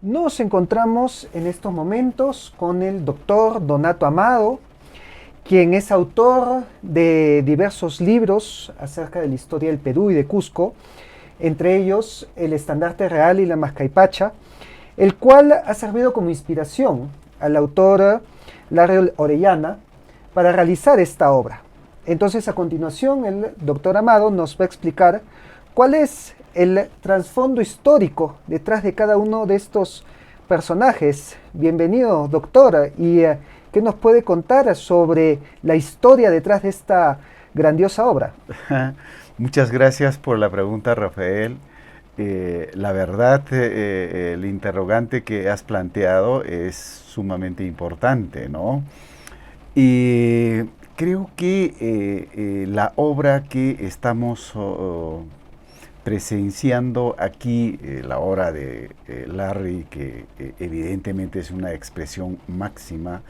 Nos encontramos en estos momentos con el doctor Donato Amado, quien es autor de diversos libros acerca de la historia del Perú y de Cusco, entre ellos El Estandarte Real y la Mascaipacha, el cual ha servido como inspiración al autor Larry Orellana para realizar esta obra. Entonces, a continuación, el doctor Amado nos va a explicar cuál es el trasfondo histórico detrás de cada uno de estos personajes. Bienvenido, doctor, y ¿qué nos puede contar sobre la historia detrás de esta grandiosa obra? Muchas gracias por la pregunta, Rafael. La verdad, el interrogante que has planteado es sumamente importante, ¿no? Y creo que la obra que estamos presenciando aquí, la obra de Larry, que evidentemente es una expresión máxima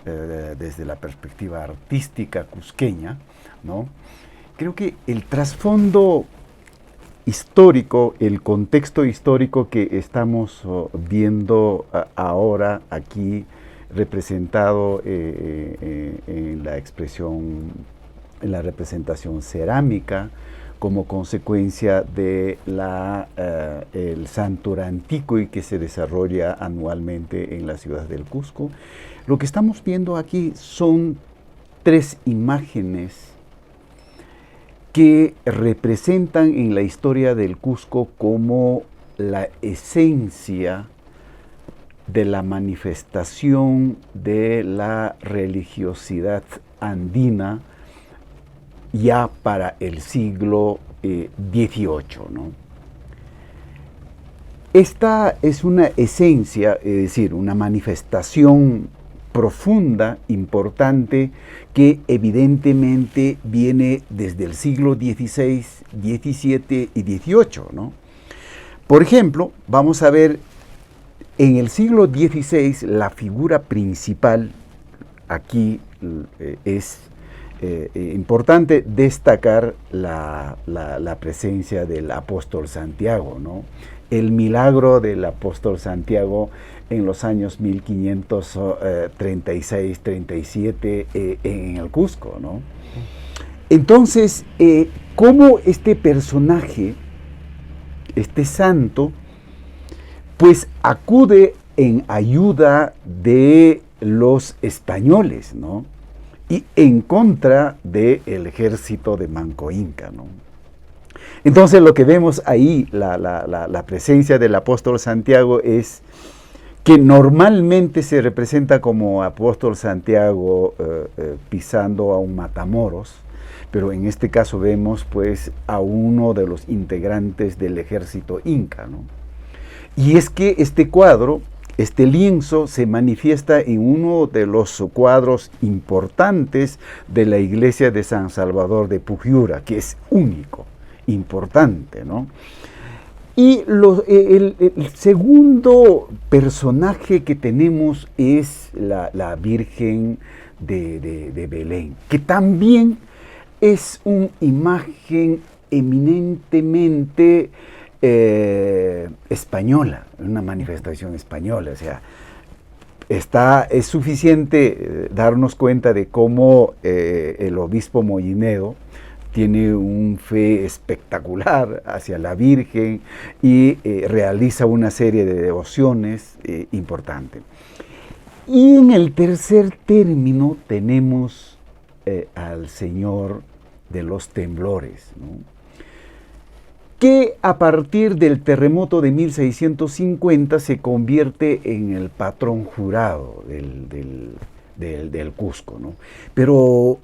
desde la perspectiva artística cusqueña, ¿no? Creo que el trasfondo histórico, el contexto histórico que estamos viendo ahora aquí representado en la expresión, en la representación cerámica, como consecuencia de el Santoranticoy que se desarrolla anualmente en la ciudad del Cusco. Lo que estamos viendo aquí son tres imágenes que representan en la historia del Cusco como la esencia de la manifestación de la religiosidad andina ya para el siglo XVIII, ¿no? Esta es una esencia, es decir, una manifestación profunda, importante, que evidentemente viene desde el siglo XVI, XVII y XVIII, ¿no? Por ejemplo, vamos a ver, en el siglo XVI la figura principal, aquí es importante destacar la presencia del apóstol Santiago, ¿no? El milagro del apóstol Santiago en los años 1536-37 en el Cusco, ¿no? Entonces, ¿cómo este personaje, este santo, pues acude en ayuda de los españoles, ¿no? Y en contra del ejército de Manco Inca, ¿no? Entonces lo que vemos ahí, la presencia del apóstol Santiago es que normalmente se representa como apóstol Santiago pisando a un matamoros, pero en este caso vemos pues a uno de los integrantes del ejército inca, ¿no? Y es que este cuadro, este lienzo, se manifiesta en uno de los cuadros importantes de la iglesia de San Salvador de Pujiura, que es único, importante, ¿no? Y el segundo personaje que tenemos es la Virgen de Belén, que también es una imagen eminentemente española, una manifestación española. O sea, es suficiente darnos cuenta de cómo el obispo Moinedo tiene un fe espectacular hacia la Virgen y realiza una serie de devociones importantes. Y en el tercer término tenemos al Señor de los Temblores, ¿no? Que a partir del terremoto de 1650 se convierte en el patrón jurado del Cusco, ¿no? Pero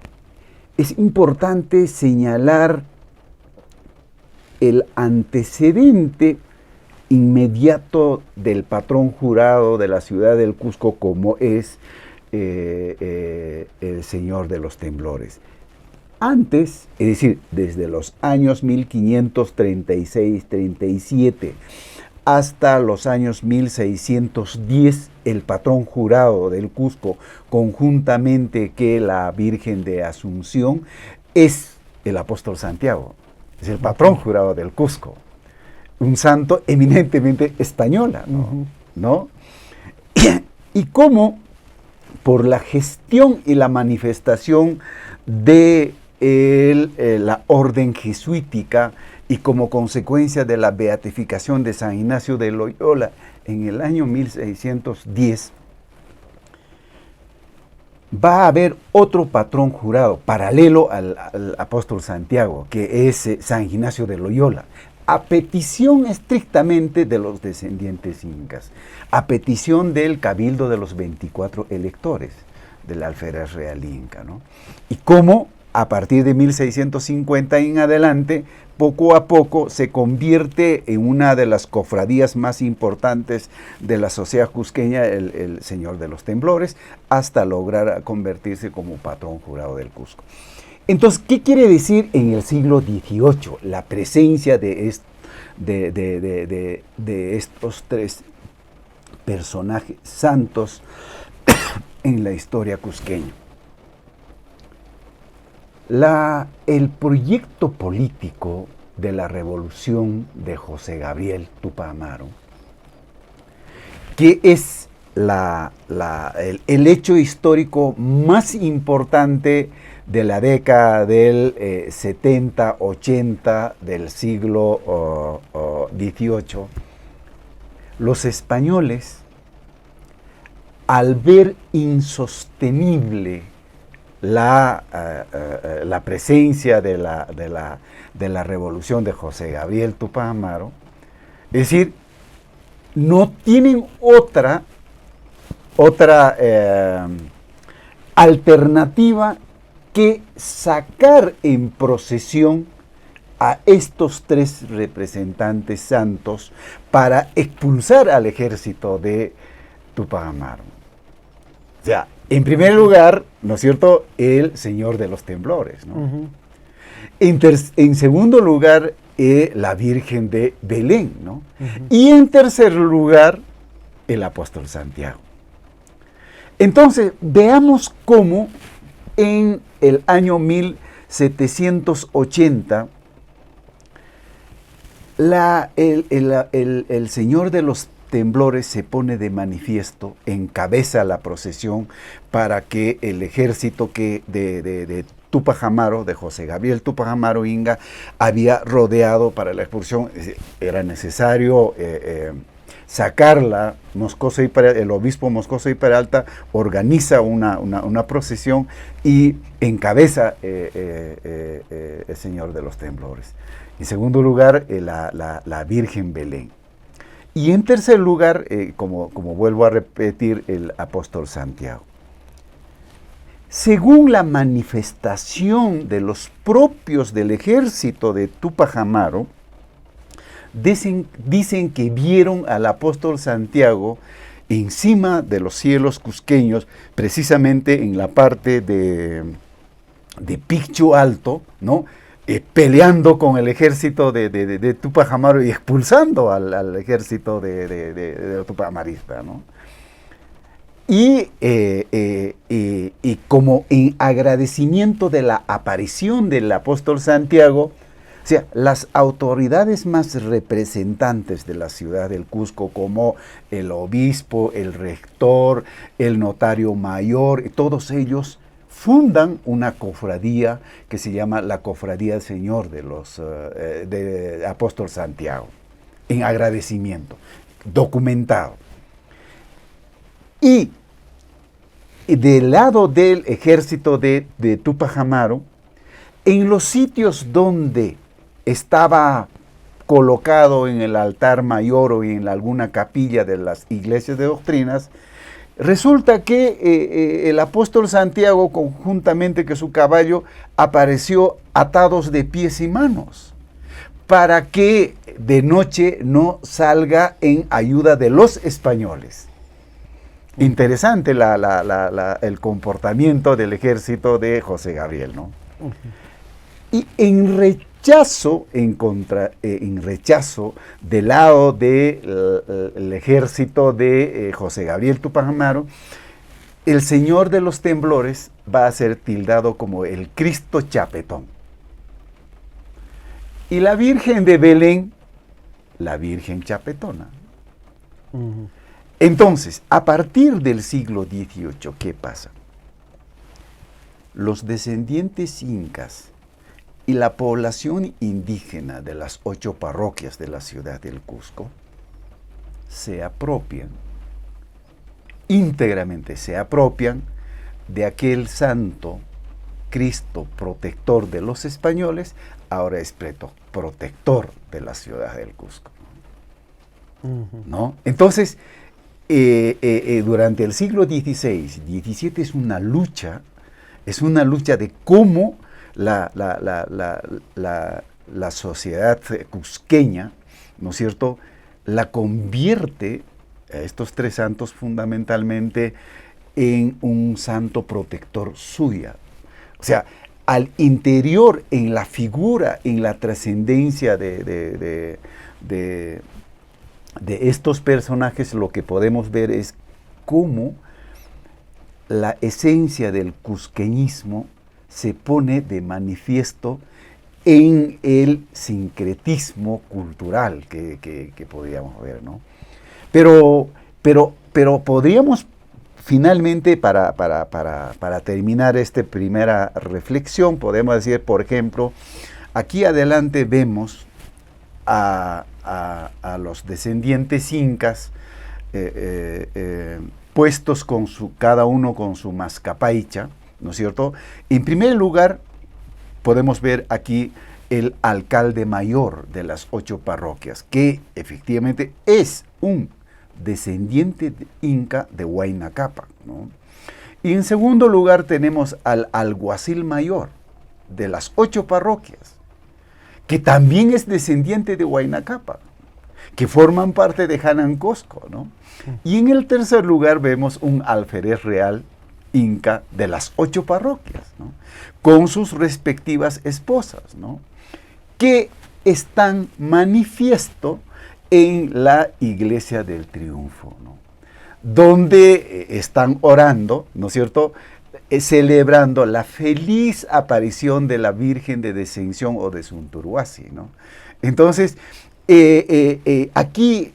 es importante señalar el antecedente inmediato del patrón jurado de la ciudad del Cusco, como es el Señor de los Temblores. Antes, es decir, desde los años 1536-37 hasta los años 1610, el patrón jurado del Cusco, conjuntamente que la Virgen de Asunción, es el apóstol Santiago, es el patrón jurado del Cusco, un santo eminentemente española, ¿no? ¿no? Y cómo por la gestión y la manifestación de la orden jesuítica y como consecuencia de la beatificación de San Ignacio de Loyola en el año 1610, va a haber otro patrón jurado paralelo al apóstol Santiago, que es San Ignacio de Loyola, a petición estrictamente de los descendientes incas, a petición del cabildo de los 24 electores del alférez real inca, ¿no? Y cómo a partir de 1650 en adelante, poco a poco se convierte en una de las cofradías más importantes de la sociedad cusqueña, el Señor de los Temblores, hasta lograr convertirse como patrón jurado del Cusco. Entonces, ¿qué quiere decir en el siglo XVIII la presencia de estos tres personajes santos en la historia cusqueña? El proyecto político de la revolución de José Gabriel Tupac Amaru, que es el hecho histórico más importante de la década del 70-80 del siglo XVIII, los españoles, al ver insostenible la presencia de la revolución de José Gabriel Tupac Amaru, es decir, no tienen otra alternativa que sacar en procesión a estos tres representantes santos para expulsar al ejército de Tupac Amaru. O sea, en primer lugar, ¿no es cierto?, el Señor de los Temblores, ¿no? Uh-huh. En segundo lugar, la Virgen de Belén, ¿no? Uh-huh. Y en tercer lugar, el apóstol Santiago. Entonces, veamos cómo en el año 1780 el Señor de los Temblores se pone de manifiesto, encabeza la procesión para que el ejército de Tupac Amaru, de José Gabriel Tupac Amaru Inga, había rodeado para la expulsión. Era necesario sacarla. El obispo Moscoso y Peralta organiza una procesión y encabeza el Señor de los Temblores. En segundo lugar, la Virgen Belén. Y en tercer lugar, como vuelvo a repetir, el apóstol Santiago. Según la manifestación de los propios del ejército de Tupac Amaru, dicen que vieron al apóstol Santiago encima de los cielos cusqueños, precisamente en la parte de Piccho Alto, ¿no? Peleando con el ejército de Tupac Amaru y expulsando al ejército de Tupac Amarista, ¿no? Y como en agradecimiento de la aparición del apóstol Santiago, o sea, las autoridades más representantes de la ciudad del Cusco, como el obispo, el rector, el notario mayor, todos ellos fundan una cofradía que se llama la Cofradía del Señor de Apóstol Santiago, en agradecimiento, documentado. Y del lado del ejército de Tupac Amaru, en los sitios donde estaba colocado en el altar mayor o en alguna capilla de las iglesias de doctrinas, resulta que el apóstol Santiago, conjuntamente con su caballo, apareció atados de pies y manos, para que de noche no salga en ayuda de los españoles. Interesante el comportamiento del ejército de José Gabriel, ¿no? Uh-huh. Y en rechazo del lado del ejército de José Gabriel Tupac Amaru, el Señor de los Temblores va a ser tildado como el Cristo Chapetón. Y la Virgen de Belén, la Virgen Chapetona. Uh-huh. Entonces, a partir del siglo XVIII, ¿qué pasa? Los descendientes incas y la población indígena de las 8 parroquias de la ciudad del Cusco se apropian, íntegramente se apropian de aquel santo Cristo protector de los españoles, ahora es protector de la ciudad del Cusco. ¿No? Entonces, durante el siglo XVI, XVII es una lucha de cómo la sociedad cusqueña, ¿no es cierto?, la convierte a estos 3 santos fundamentalmente en un santo protector suya. O sea, al interior, en la figura, en la trascendencia de estos personajes, lo que podemos ver es cómo la esencia del cusqueñismo se pone de manifiesto en el sincretismo cultural que podríamos ver, ¿no? Pero podríamos finalmente, para terminar esta primera reflexión, podemos decir, por ejemplo, aquí adelante vemos a los descendientes incas puestos cada uno con su mascapaicha, ¿no es cierto? En primer lugar, podemos ver aquí el alcalde mayor de las 8 parroquias, que efectivamente es un descendiente inca de Huayna Cápac, ¿no? Y en segundo lugar tenemos al alguacil mayor de las 8 parroquias, que también es descendiente de Huayna Cápac, que forman parte de Hanan Cosco, ¿no? Y en el tercer lugar vemos un alférez real inca de las 8 parroquias, ¿no?, con sus respectivas esposas, ¿no?, que están manifiesto en la iglesia del Triunfo, ¿no?, donde están orando, ¿no es cierto?, celebrando la feliz aparición de la Virgen de Descensión o de Sunturuasi, ¿no? Entonces, aquí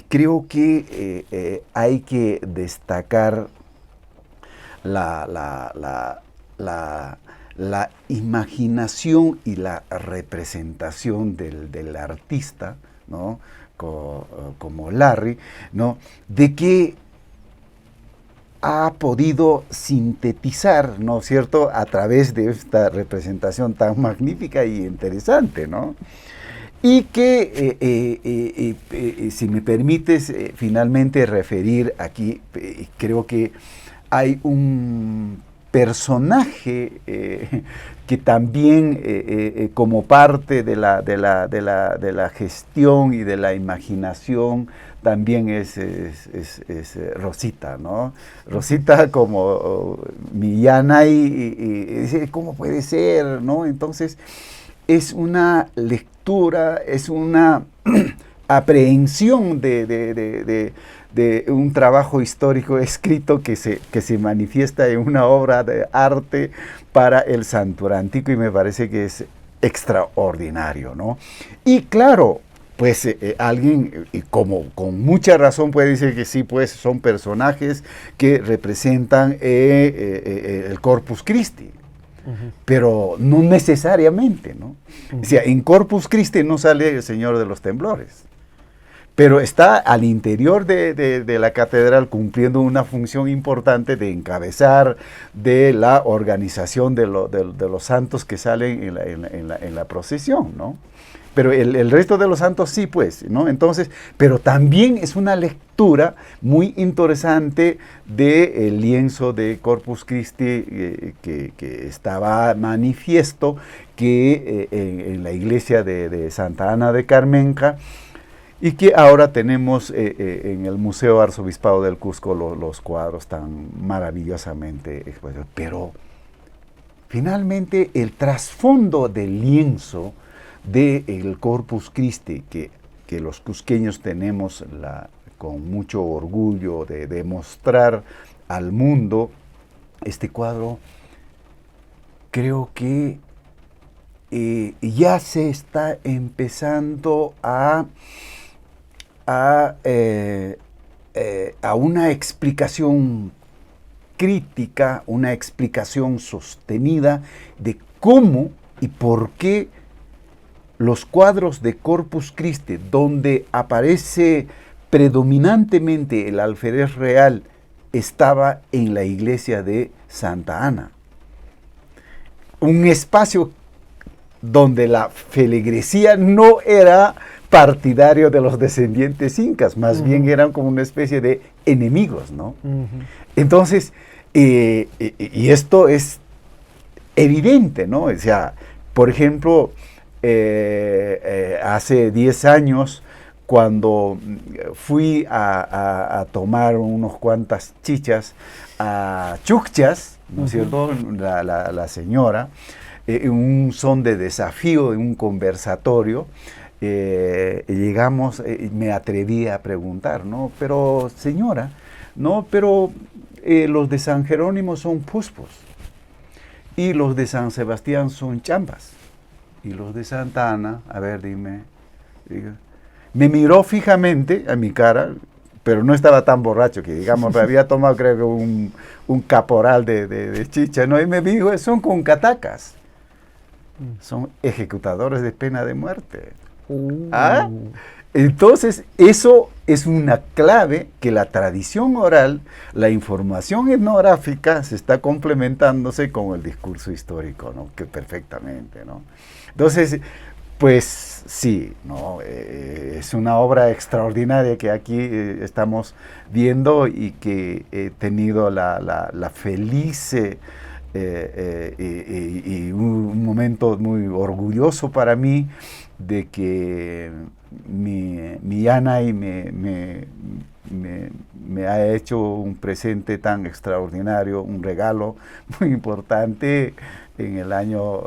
creo que hay que destacar la imaginación y la representación del artista, ¿no?, como Larry, ¿no?, de que ha podido sintetizar, ¿no es cierto?, a través de esta representación tan magnífica y interesante, ¿no?, y que, si me permites, finalmente referir aquí, creo que hay un personaje que también, como parte de la gestión y de la imaginación, también es Rosita, ¿no? Rosita como Millana y ¿cómo puede ser?, ¿no? Entonces, es una lectura, es una aprehensión de un trabajo histórico escrito que se manifiesta en una obra de arte para el Santuario, y me parece que es extraordinario, ¿no? Y claro, pues alguien como con mucha razón puede decir que sí, pues son personajes que representan el Corpus Christi. Pero no necesariamente, ¿no? O sea, en Corpus Christi no sale el Señor de los Temblores, pero está al interior de la catedral cumpliendo una función importante de encabezar de la organización de los santos que salen en la procesión, ¿no? Pero el resto de los santos sí, pues, ¿no? Entonces, pero también es una lectura muy interesante del lienzo de Corpus Christi que estaba manifiesto que en la iglesia de Santa Ana de Carmenca, y que ahora tenemos en el Museo Arzobispado del Cusco los cuadros tan maravillosamente expuestos. Pero finalmente el trasfondo del lienzo del Corpus Christi, que los cusqueños tenemos con mucho orgullo de demostrar al mundo, este cuadro creo que ya se está empezando a a una explicación crítica, una explicación sostenida de cómo y por qué los cuadros de Corpus Christi, donde aparece predominantemente el alférez real, estaba en la iglesia de Santa Ana. Un espacio donde la feligresía no era partidario de los descendientes incas, más bien eran como una especie de enemigos, ¿no? Entonces, y esto es evidente, ¿no? O sea, por ejemplo, hace 10 años, cuando fui a tomar unos cuantas chichas a Chucchas, ¿no es cierto?, la señora, un son de desafío, en un conversatorio, llegamos, me atreví a preguntar, ¿no? Pero señora, no, pero los de San Jerónimo son puspos, y los de San Sebastián son chambas, y los de Santa Ana, a ver, dime, me miró fijamente a mi cara, pero no estaba tan borracho que digamos, había tomado creo que un caporal de chicha, ¿no? Y me dijo, son con catacas, son ejecutadores de pena de muerte. ¿Ah? Entonces, eso es una clave que la tradición oral, la información etnográfica se está complementándose con el discurso histórico, ¿no? Que perfectamente, ¿no? Entonces, pues sí, ¿no? Es una obra extraordinaria que aquí estamos viendo y que he tenido la feliz y un momento muy orgulloso para mí de que mi Yanay me ha hecho un presente tan extraordinario, un regalo muy importante en el año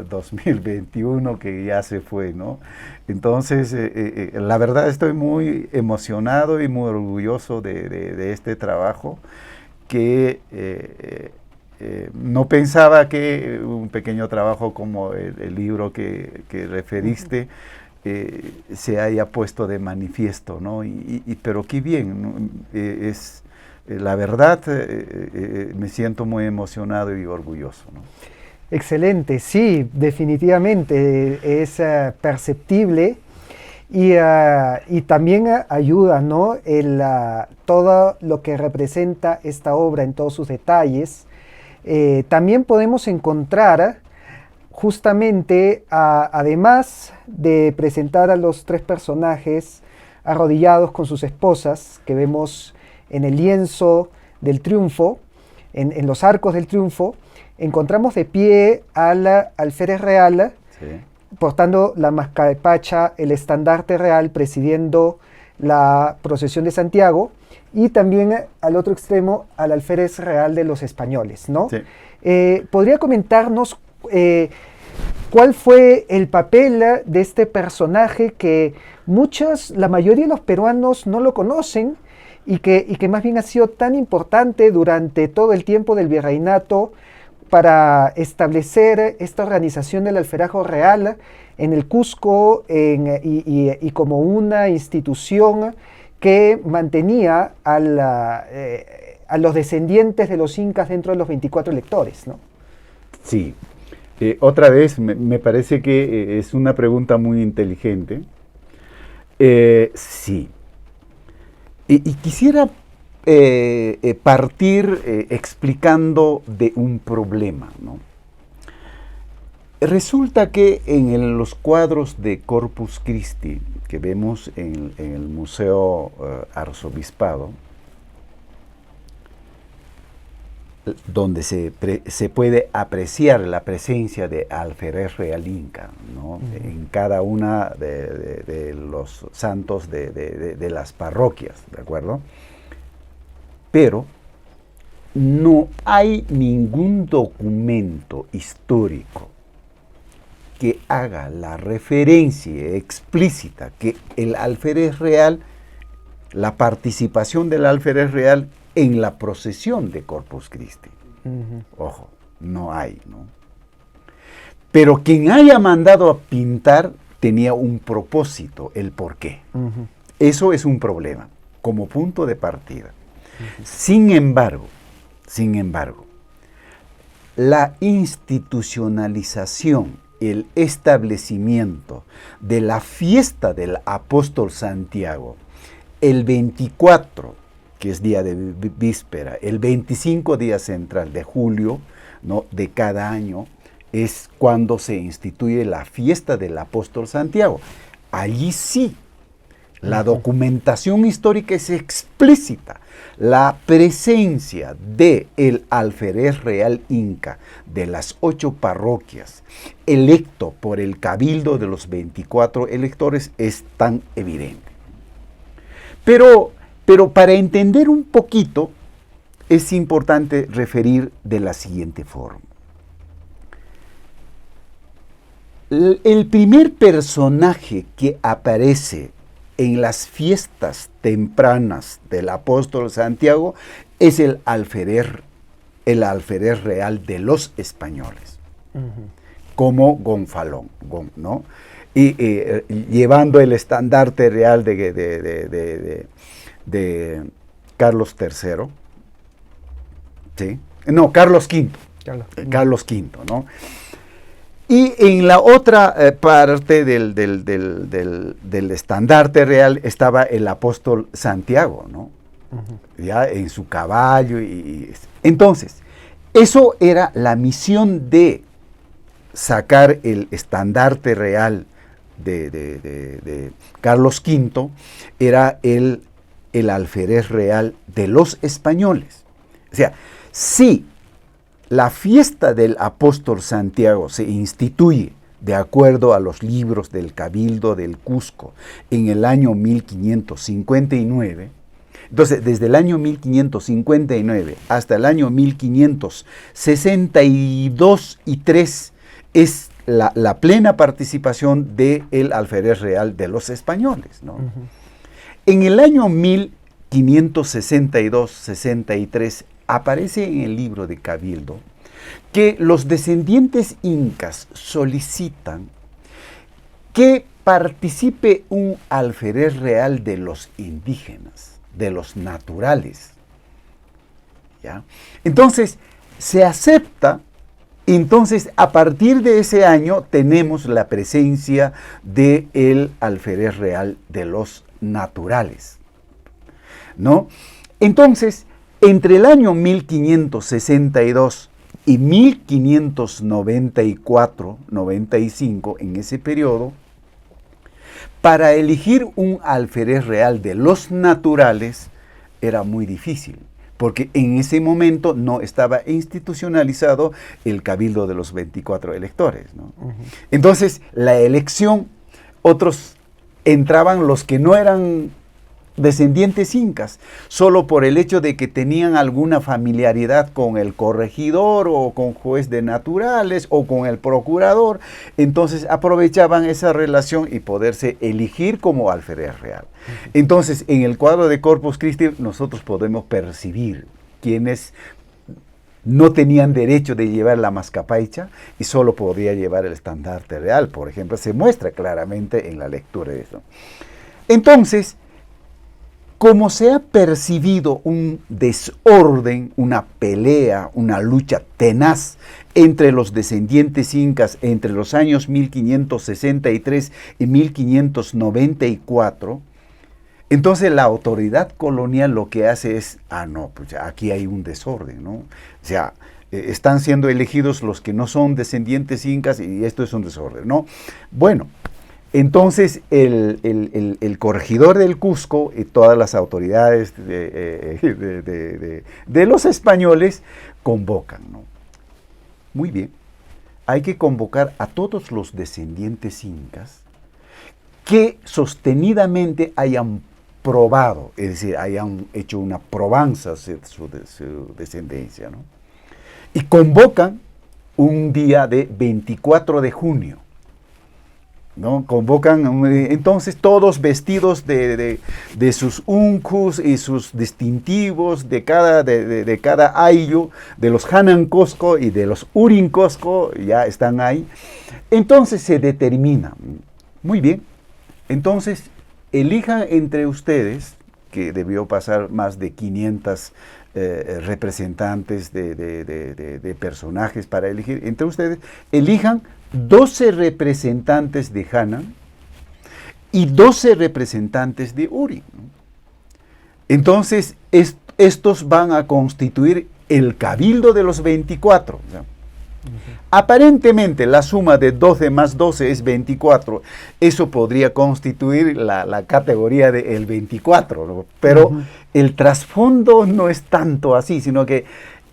2021 que ya se fue, ¿no? Entonces, la verdad estoy muy emocionado y muy orgulloso de este trabajo que no pensaba que un pequeño trabajo como el libro que referiste se haya puesto de manifiesto, ¿no? Pero qué bien, ¿no? La verdad, me siento muy emocionado y orgulloso, ¿no? Excelente, sí, definitivamente es perceptible y también ayuda, ¿no? Todo lo que representa esta obra en todos sus detalles. También podemos encontrar justamente, además de presentar a los tres personajes arrodillados con sus esposas, que vemos en el lienzo del triunfo, en los arcos del triunfo, encontramos de pie al alférez real, sí, portando la mascapacha, el estandarte real, presidiendo la procesión de Santiago, y también al otro extremo al alférez real de los españoles, ¿no? Sí. ¿Podría comentarnos cuál fue el papel de este personaje que la mayoría de los peruanos no lo conocen y que más bien ha sido tan importante durante todo el tiempo del virreinato para establecer esta organización del alferajo real en el Cusco y como una institución que mantenía a los descendientes de los incas dentro de los 24 electores, ¿no? Sí. Otra vez, me parece que es una pregunta muy inteligente. Sí. Y quisiera partir explicando de un problema, ¿no? Resulta que en los cuadros de Corpus Christi que vemos en el Museo Arzobispado, donde se puede apreciar la presencia de alférez real inca, ¿no? En cada una de los santos de las parroquias, ¿de acuerdo? Pero no hay ningún documento histórico que haga la referencia explícita que el alférez real, la participación del alférez real en la procesión de Corpus Christi. Ojo, no hay, ¿no? Pero quien haya mandado a pintar tenía un propósito, el porqué. Eso es un problema. como punto de partida. Sin embargo, la institucionalización, el establecimiento de la fiesta del apóstol Santiago, el 24, que es día de víspera, el 25 día central de julio, ¿no?, de cada año, es cuando se instituye la fiesta del apóstol Santiago. Allí sí, la documentación histórica es explícita. La presencia del alférez real inca de las 8 parroquias, electo por el cabildo de los 24 electores, es tan evidente. Pero para entender un poquito, es importante referir de la siguiente forma. El primer personaje que aparece en las fiestas tempranas del apóstol Santiago es el alférez real de los españoles, como Gonfalón, ¿no? Y llevando el estandarte real de Carlos III, ¿sí? No, Carlos V, Carlos V, ¿no? Y en la otra parte del estandarte real estaba el apóstol Santiago, ¿no? Ya en su caballo. Entonces, eso era la misión de sacar el estandarte real de Carlos V, era el alférez real de los españoles. O sea, sí, la fiesta del apóstol Santiago se instituye de acuerdo a los libros del Cabildo del Cusco en el año 1559. Entonces, desde el año 1559 hasta el año 1562 y 3 es la plena participación del alférez real de los españoles, ¿no? En el año 1562-63 aparece en el libro de Cabildo que los descendientes incas solicitan que participe un alférez real de los indígenas, de los naturales, ¿ya? Entonces, se acepta. Entonces, a partir de ese año tenemos la presencia del alférez real de los naturales, ¿no? Entonces, entre el año 1562 y 1594-95, en ese periodo, para elegir un alférez real de los naturales era muy difícil, porque en ese momento no estaba institucionalizado el cabildo de los 24 electores, ¿no? Entonces, la elección, otros entraban los que no eran descendientes incas, solo por el hecho de que tenían alguna familiaridad con el corregidor o con juez de naturales o con el procurador, entonces aprovechaban esa relación y poderse elegir como alférez real. Entonces, en el cuadro de Corpus Christi nosotros podemos percibir quienes no tenían derecho de llevar la mascapaicha y solo podía llevar el estandarte real, por ejemplo, se muestra claramente en la lectura de eso. Entonces, como se ha percibido un desorden, una pelea, una lucha tenaz entre los descendientes incas entre los años 1563 y 1594, entonces la autoridad colonial lo que hace es, no, pues aquí hay un desorden, ¿no? O sea, están siendo elegidos los que no son descendientes incas y esto es un desorden, ¿no? Bueno, entonces el corregidor del Cusco y todas las autoridades de los españoles convocan, ¿no? Muy bien, hay que convocar a todos los descendientes incas que sostenidamente hayan probado, es decir, hayan hecho una probanza de su descendencia, ¿no? Y convocan un día de 24 de junio. ¿No? Convocan, entonces todos vestidos de sus uncus y sus distintivos de cada ayllu, de los Hanan Cosco y de los Urin Cosco, ya están ahí. Entonces se determina, muy bien, entonces elijan entre ustedes que debió pasar más de 500 representantes de personajes para elegir. Entre ustedes, elijan 12 representantes de Hanan y 12 representantes de Uri, ¿no? Entonces, estos van a constituir el cabildo de los 24, ¿no? Aparentemente la suma de 12 más 12 es 24. Eso podría constituir la categoría del 24, ¿no? Pero el trasfondo no es tanto así, sino que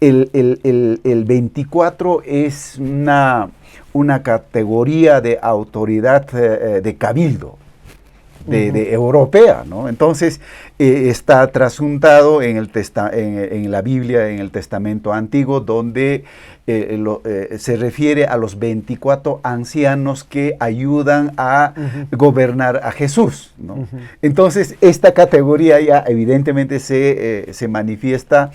el 24 es una categoría de autoridad de cabildo, de europea, ¿no? Entonces está trasuntado en la Biblia, en el Testamento Antiguo, donde se refiere a los 24 ancianos que ayudan a gobernar a Jesús, ¿no? Entonces esta categoría ya evidentemente se manifiesta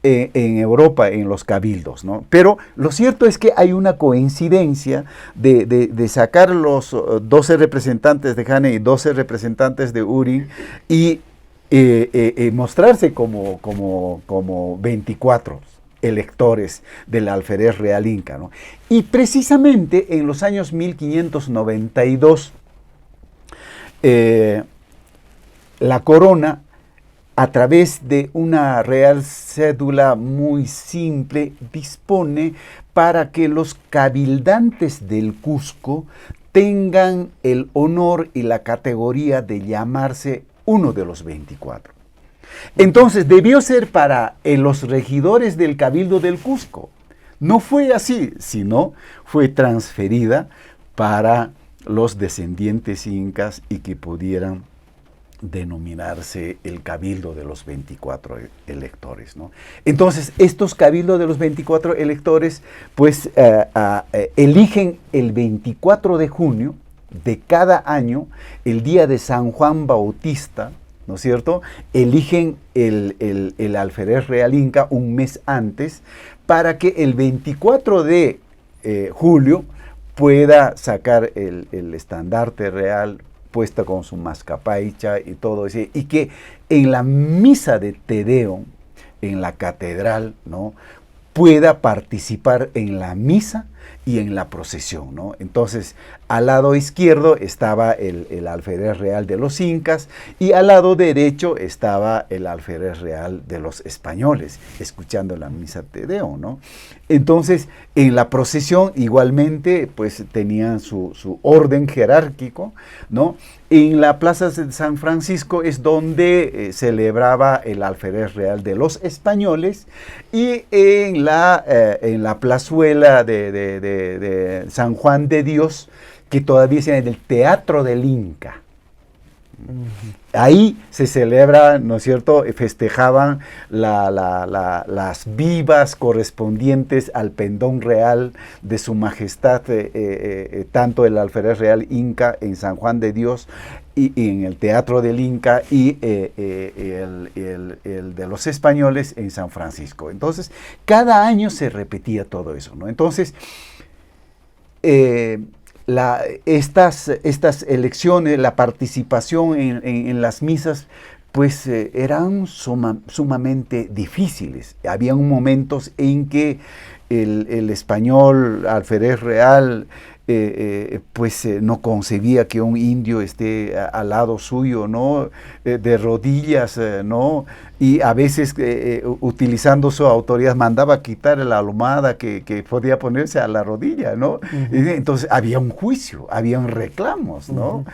en Europa, en los cabildos, ¿no? Pero lo cierto es que hay una coincidencia de sacar los 12 representantes de Hanan y 12 representantes de Uri y mostrarse como 24 electores del alférez real inca, ¿no? Y precisamente en los años 1592, la corona, a través de una real cédula muy simple, dispone para que los cabildantes del Cusco tengan el honor y la categoría de llamarse uno de los 24. Entonces debió ser para los regidores del Cabildo del Cusco. No fue así, sino fue transferida para los descendientes incas y que pudieran denominarse el Cabildo de los 24 electores, ¿no? Entonces, estos Cabildos de los 24 electores, pues, eligen el 24 de junio de cada año, el día de San Juan Bautista, ¿no es cierto? Eligen el alférez real inca un mes antes, para que el 24 de julio pueda sacar el estandarte real, puesta con su mascapaicha y todo eso, y que en la misa de Te Deum, en la catedral, ¿no?, pueda participar en la misa y en la procesión, ¿no? Entonces, al lado izquierdo estaba el alférez real de los incas y al lado derecho estaba el alférez real de los españoles, escuchando la misa Te Deum, ¿no? Entonces, en la procesión igualmente, pues tenían su orden jerárquico, ¿no? En la plaza de San Francisco es donde celebraba el alférez real de los españoles, y en la plazuela de San Juan de Dios, que todavía es en el Teatro del Inca. Ahí se celebra, ¿no es cierto?, festejaban las vivas correspondientes al pendón real de su majestad, tanto el alférez real inca en San Juan de Dios y en el Teatro del Inca, y el de los españoles en San Francisco. Entonces, cada año se repetía todo eso, ¿no? Entonces, estas elecciones, la participación en las misas, pues eran sumamente difíciles. Había momentos en que el español alférez real no concebía que un indio esté al lado suyo, ¿no?, de rodillas, ¿no?, y a veces utilizando su autoridad mandaba quitar la almohada que podía ponerse a la rodilla, ¿no? Entonces había un juicio, habían reclamos, ¿no?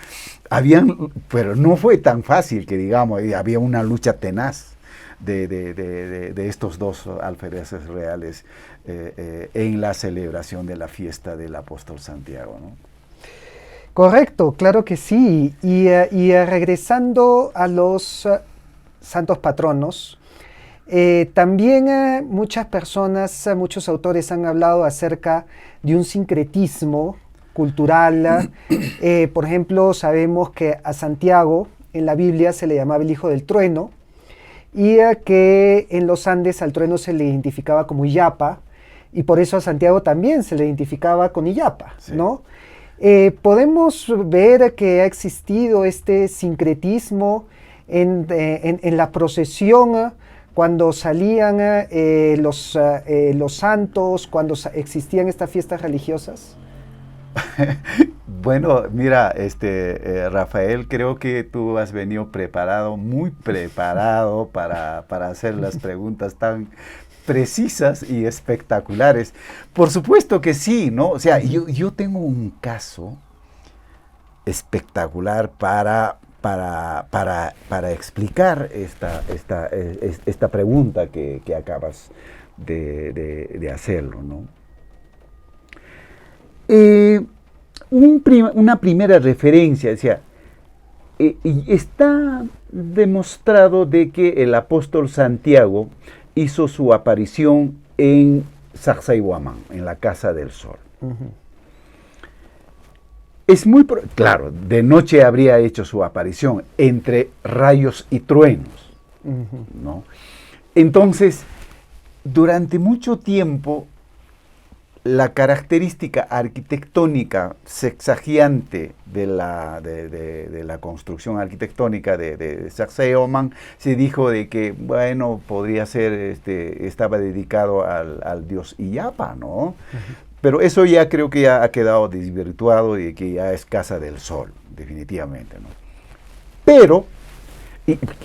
Pero no fue tan fácil que digamos, había una lucha tenaz de estos dos alféreces reales en la celebración de la fiesta del apóstol Santiago, ¿no? Correcto, claro que sí. Y regresando a los santos patronos, también muchas personas, muchos autores han hablado acerca de un sincretismo cultural. Por ejemplo, sabemos que a Santiago en la Biblia se le llamaba el hijo del trueno, y que en los Andes al trueno se le identificaba como Illapa, y por eso a Santiago también se le identificaba con Illapa, sí, ¿no? Podemos ver que ha existido este sincretismo en la procesión, cuando salían los santos, cuando existían estas fiestas religiosas? Bueno, mira, Rafael, creo que tú has venido preparado, muy preparado para hacer las preguntas tan precisas y espectaculares. Por supuesto que sí, ¿no? O sea, yo tengo un caso espectacular para explicar esta pregunta que acabas de hacerlo, ¿no? Una primera referencia, decía, está demostrado de que el apóstol Santiago hizo su aparición en Sacsayhuamán, en la Casa del Sol. Es muy claro, de noche habría hecho su aparición entre rayos y truenos, ¿no? Entonces, durante mucho tiempo, la característica arquitectónica sexagiante de la construcción arquitectónica de Sacsayhuamán se dijo de que, bueno, podría ser, estaba dedicado al dios Illapa, ¿no? Pero eso ya creo que ya ha quedado desvirtuado y que ya es Casa del Sol, definitivamente, ¿no? Pero,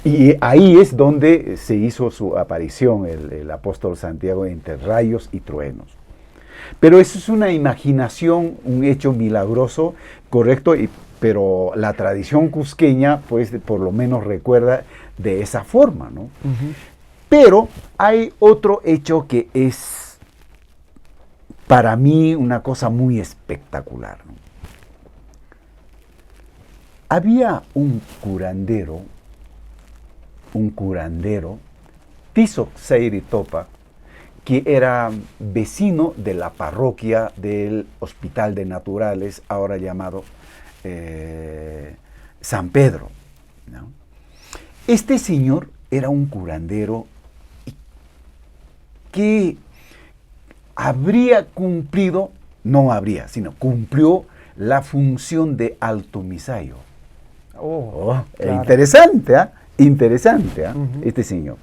y ahí es donde se hizo su aparición el apóstol Santiago entre rayos y truenos. Pero eso es una imaginación, un hecho milagroso, correcto, pero la tradición cusqueña, pues, por lo menos recuerda de esa forma, ¿no? Pero hay otro hecho que es, para mí, una cosa muy espectacular, ¿no? Había un curandero, Tizoc Sayri-Topa, que era vecino de la parroquia del Hospital de Naturales, ahora llamado San Pedro, ¿no? Este señor era un curandero que cumplió la función de Alto Misayo. Claro. Interesante, ¿eh? Interesante, ¿eh? Este señor.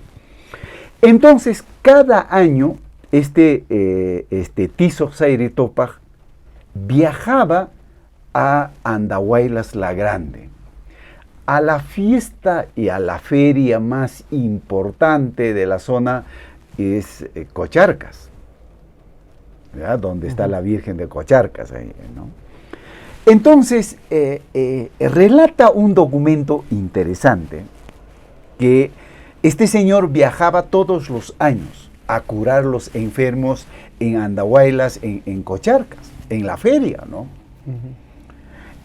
Entonces, cada año, Tizoc Sayri-Topa viajaba a Andahuaylas la Grande, a la fiesta y a la feria más importante de la zona es Cocharcas, ¿verdad? Donde está la Virgen de Cocharcas, ahí, ¿no? Entonces, relata un documento interesante que este señor viajaba todos los años a curar los enfermos en Andahuaylas, en Cocharcas, en la feria, ¿no?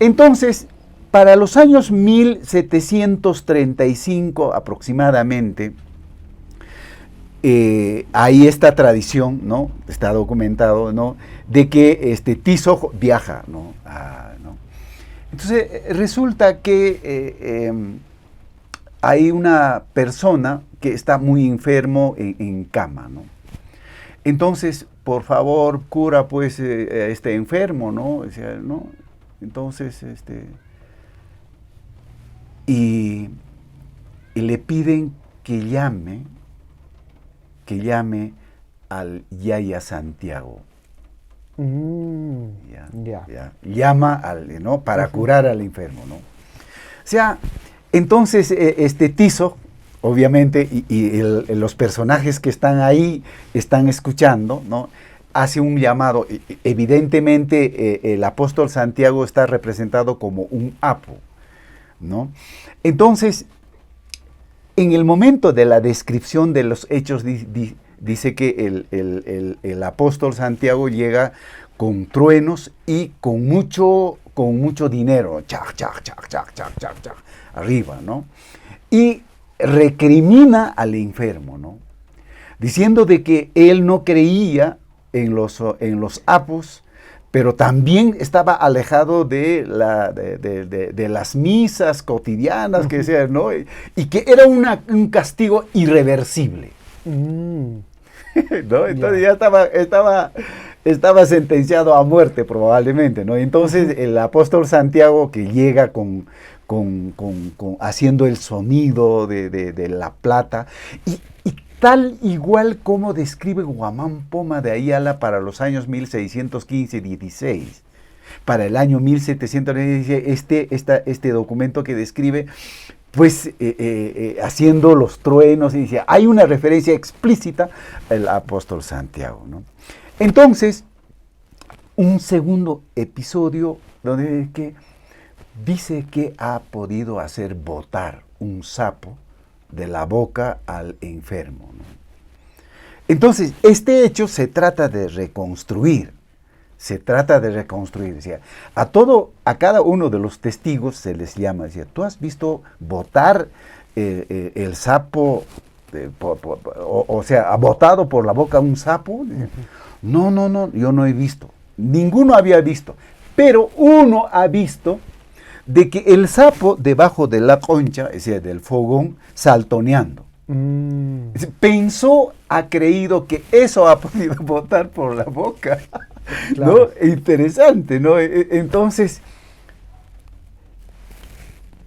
Entonces, para los años 1735 aproximadamente, hay esta tradición, ¿no? Está documentado, ¿no? De que Tizoc viaja, ¿no? ¿no? Entonces, resulta que hay una persona que está muy enfermo en cama, ¿no? Entonces, por favor, cura pues a este enfermo, ¿no? O sea, ¿no? Entonces, y le piden que llame al Yaya Santiago. Llama ¿no? Para curar al enfermo, ¿no? O sea, entonces Tizoc, obviamente, y los personajes que están ahí están escuchando, ¿no? Hace un llamado. Evidentemente, el apóstol Santiago está representado como un apo, ¿no? Entonces, en el momento de la descripción de los hechos, dice que el apóstol Santiago llega con truenos y con mucho dinero, arriba, ¿no? Y recrimina al enfermo, ¿no? Diciendo de que él no creía en los apos, pero también estaba alejado de las misas cotidianas, que sea, ¿no? Y que era un castigo irreversible. ¿no? Entonces ya estaba sentenciado a muerte probablemente, ¿no? Entonces el apóstol Santiago, que llega haciendo el sonido de la plata, y tal igual como describe Guamán Poma de Ayala para los años 1615-16, para el año 1716, este documento que describe, pues haciendo los truenos, y dice, hay una referencia explícita al apóstol Santiago, ¿no? Entonces, un segundo episodio donde dice que ha podido hacer botar un sapo de la boca al enfermo, ¿no? Entonces, este hecho se trata de reconstruir. Decía, a cada uno de los testigos se les llama, decía, ¿tú has visto botar el sapo, o sea, ha botado por la boca un sapo? Decía, no, yo no he visto. Ninguno había visto, pero uno ha visto de que el sapo debajo de la concha, es decir, del fogón, saltoneando. Pensó, ha creído que eso ha podido botar por la boca. Claro. ¿No? Interesante, ¿no? Entonces,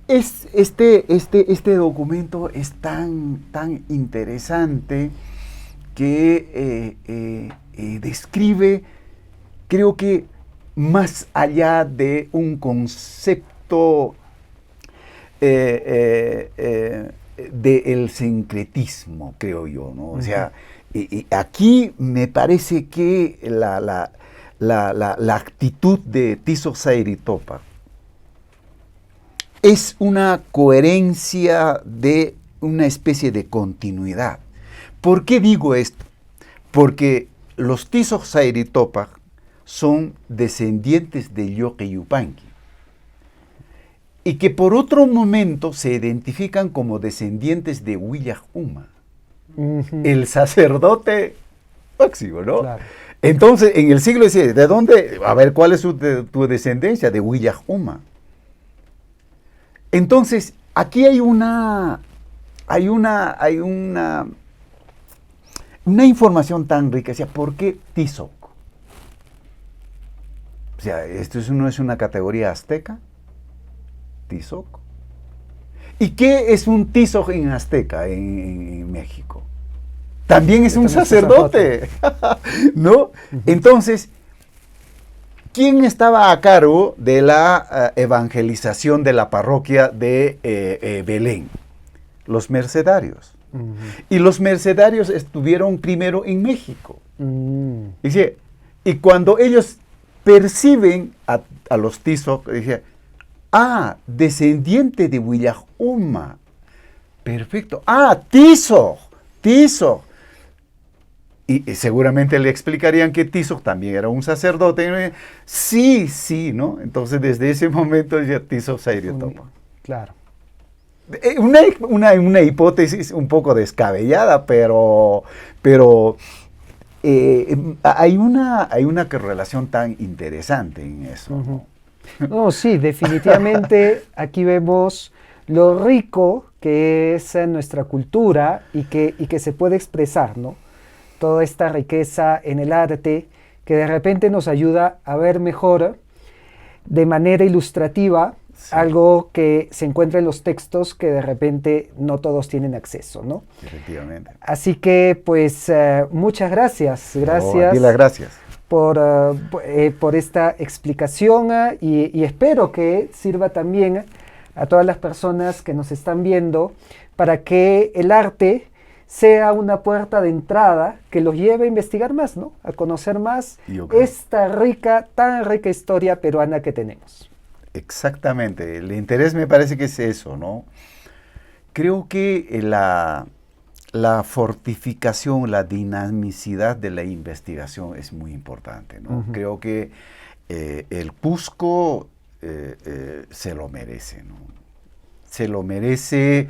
este documento es tan interesante que describe, creo que más allá de un concepto del sincretismo, creo yo, ¿no? O sea, aquí me parece que la actitud de Tiso Sayri-Topa es una coherencia de una especie de continuidad. ¿Por qué digo esto? Porque los Tiso Sayri-Topa son descendientes de Yoke Yupanqui y que por otro momento se identifican como descendientes de Willaj Uma, el sacerdote máximo, ¿no? Claro. Entonces, en el siglo XVI, ¿de dónde? A ver, ¿cuál es tu descendencia? De Willaj Uma. Entonces, aquí hay una información tan rica. O sea, ¿por qué Tizoc? O sea, ¿esto no es una categoría azteca? Tizoc. ¿Y qué es un Tizoc en azteca, en México? También es un sacerdote, ¿no? Entonces, ¿quién estaba a cargo de la evangelización de la parroquia de Belén? Los mercedarios. Y los mercedarios estuvieron primero en México. Y cuando ellos perciben a los Tizoc, dije, descendiente de Willaj Uma. Perfecto. Tizoc. Y seguramente le explicarían que Tizoc también era un sacerdote. Sí, ¿no? Entonces, desde ese momento ya Tizoc Sayri-Topa. Claro. Una hipótesis un poco descabellada, pero hay una correlación tan interesante en eso, ¿no? No, sí, definitivamente aquí vemos lo rico que es nuestra cultura y que se puede expresar, ¿no? Toda esta riqueza en el arte que de repente nos ayuda a ver mejor de manera ilustrativa algo que se encuentra en los textos que de repente no todos tienen acceso, ¿no? Efectivamente. Así que, pues, muchas gracias. Gracias. Las gracias. Por esta explicación y espero que sirva también a todas las personas que nos están viendo para que el arte sea una puerta de entrada que los lleve a investigar más, ¿no? A conocer más esta tan rica historia peruana que tenemos. Exactamente. El interés me parece que es eso, ¿no? Creo que la fortificación, la dinamicidad de la investigación es muy importante, ¿no? Creo que el Cusco se lo merece, ¿no? Se lo merece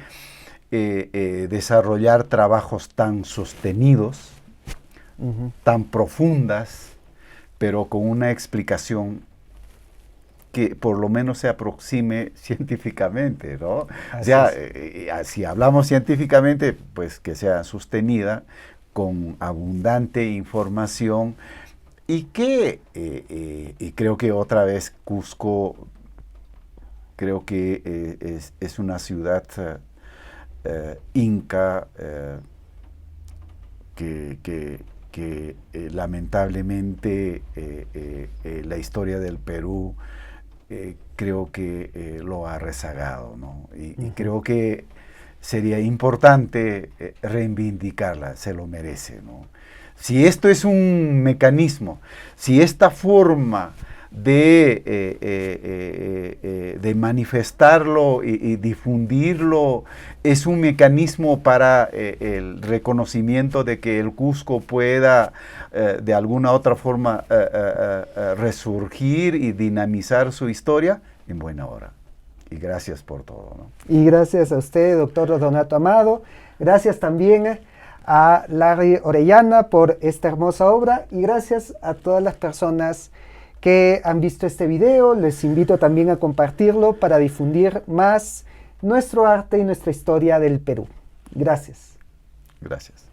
desarrollar trabajos tan sostenidos, tan profundas, pero con una explicación que por lo menos se aproxime científicamente, ¿no? O sea, si hablamos científicamente, pues que sea sostenida con abundante información y que y creo que otra vez Cusco creo que es una ciudad inca que lamentablemente la historia del Perú creo que lo ha rezagado, ¿no? Y creo que sería importante reivindicarla, se lo merece, ¿no? Si esto es un mecanismo, si esta forma de manifestarlo y difundirlo es un mecanismo para el reconocimiento de que el Cusco pueda de alguna otra forma resurgir y dinamizar su historia, en buena hora. Y gracias por todo, ¿no? Y gracias a usted, doctor Donato Amado. Gracias también a Larry Orellana por esta hermosa obra y gracias a todas las personas que han visto este video. Les invito también a compartirlo para difundir más nuestro arte y nuestra historia del Perú. Gracias. Gracias.